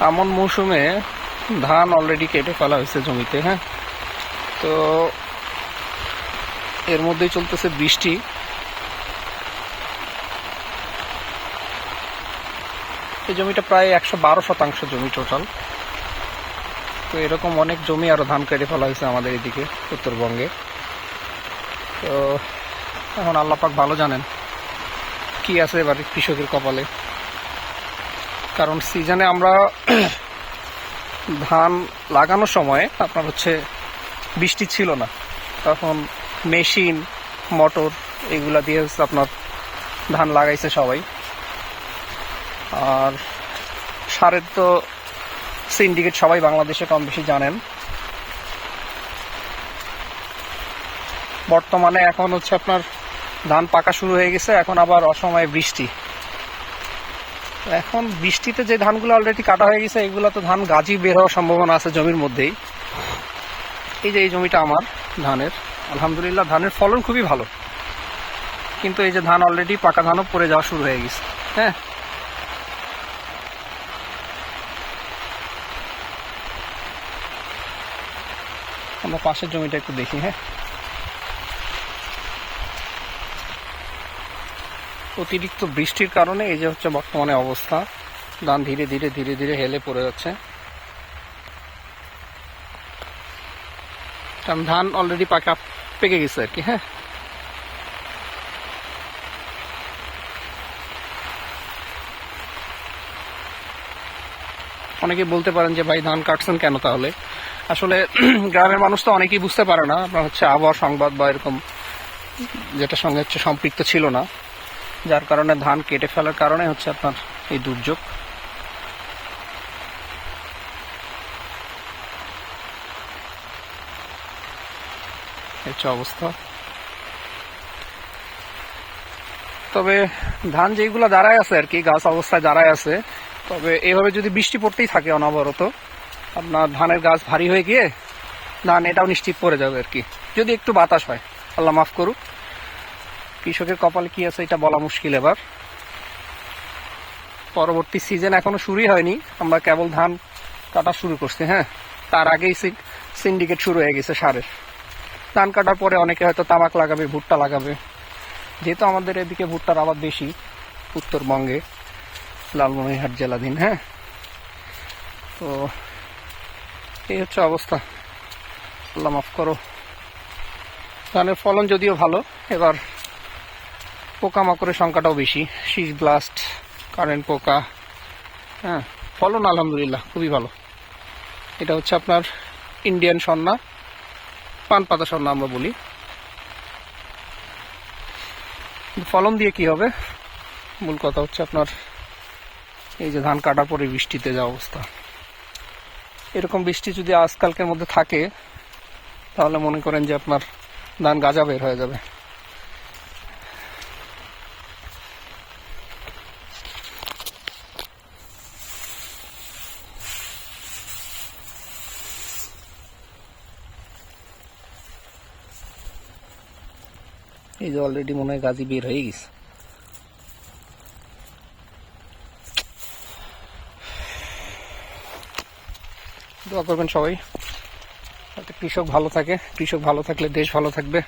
এমন মৌসুমে ধান অলরেডি কেটে ফেলা হয়েছে জমিতে। হ্যাঁ, তো এর মধ্যেই চলতেছে বৃষ্টি। এই জমিটা প্রায় 112 শতাংশ জমি টোটাল। তো এরকম অনেক জমি আরো ধান কেটে ফেলা হয়েছে আমাদের এদিকে উত্তরবঙ্গে। তো এখন আল্লাহ পাক ভালো জানেন কি আছে এবার কৃষকের কপালে। কারণ সিজনে আমরা ধান লাগানোর সময় আপনার হচ্ছে বৃষ্টি ছিল না, তখন মেশিন মোটর এগুলা দিয়ে হচ্ছে আপনার ধান লাগাইছে সবাই। আর সারের তো সিন্ডিকেট সবাই বাংলাদেশে কম বেশি জানেন। বর্তমানে এখন হচ্ছে আপনার ধান পাকা শুরু হয়ে গেছে, এখন আবার অসময়ে বৃষ্টি। এখন বৃষ্টিতে যে ধানগুলো অলরেডি কাটা হয়ে গেছে এগুলো তো ধান গাজি বের হওয়ার সম্ভাবনা আছে জমির মধ্যেই। এই যে এই জমিটা আমার ধানের, আলহামদুলিল্লাহ ধানের ফলন খুবই ভালো, কিন্তু এই যে ধান অলরেডি পাকা ধানও পড়ে যাওয়া শুরু হয়ে গেছে। হ্যাঁ, আমরা পাশের জমিটা একটু দেখি। হ্যাঁ, অতিরিক্ত বৃষ্টির কারণে এই যে হচ্ছে বর্তমানে অবস্থা, ধান ধীরে ধীরে ধীরে ধীরে হেলে পড়ে যাচ্ছে। কারণ ধান অলরেডি পেকে গেছে আর কি। হ্যাঁ, অনেকে বলতে পারেন যে ভাই ধান কাটছেন কেন? তাহলে আসলে গ্রামের মানুষ তো অনেকেই বুঝতে পারে না, আপনার হচ্ছে আবহাওয়া সংবাদ বা এরকম যেটার সঙ্গে হচ্ছে সম্পৃক্ত ছিল না, যার কারণে ধান কেটে ফেলার কারণে হচ্ছে আপনার এই দুর্যোগ। হচ্ছে অবস্থা। তবে ধান যেগুলো দাঁড়ায় আছে আর কি, গাছ অবস্থায় দাঁড়ায় আছে, তবে এভাবে যদি বৃষ্টি পড়তেই থাকে অনবরত, আপনার ধানের গাছ ভারী হয়ে গিয়ে ধান এটাও নিশ্চিত পড়ে যাবে আর কি, যদি একটু বাতাস হয়। আল্লাহ মাফ করুক, কৃষকের কপালে কি আছে এটা বলা মুশকিল। এবার পরবর্তী সিজন এখনো শুরুই হয়নি, আমরা কেবল ধান কাটা শুরু করছি। হ্যাঁ, তার আগেই সিন্ডিকেট শুরু হয়ে গেছে সারের। ধান কাটার পরে অনেকে হয়তো তামাক লাগাবে, ভুট্টা লাগাবে, যেহেতু আমাদের এদিকে ভুট্টার আবাদ বেশি উত্তরবঙ্গে, লালমনিরহাট জেলাধীন। হ্যাঁ, তো এই হচ্ছে অবস্থা, আল্লাহ মাফ করো। ধানের ফলন যদিও ভালো, এবার পোকামাকড়ের সংখ্যাটাও বেশি, শীষ ব্লাস্ট, কারেন্ট পোকা। হ্যাঁ, ফলন আলহামদুলিল্লাহ খুবই ভালো। এটা হচ্ছে আপনার ইন্ডিয়ান সন্না, পান পাতা সন্না আমরা বলি। ফলন দিয়ে কি হবে, মূল কথা হচ্ছে আপনার এই যে ধান কাটার পরে বৃষ্টিতে যা অবস্থা। এরকম বৃষ্টি যদি আজকালকের মধ্যে থাকে তাহলে মনে করেন যে আপনার ধান গাজা বের হয়ে যাবে। এই যে অলরেডি মনে হয় গাজি বের হয়ে গেছে। দোয়া করবেন সবাই যাতে কৃষক ভালো থাকে, কৃষক ভালো থাকলে দেশ ভালো থাকবে।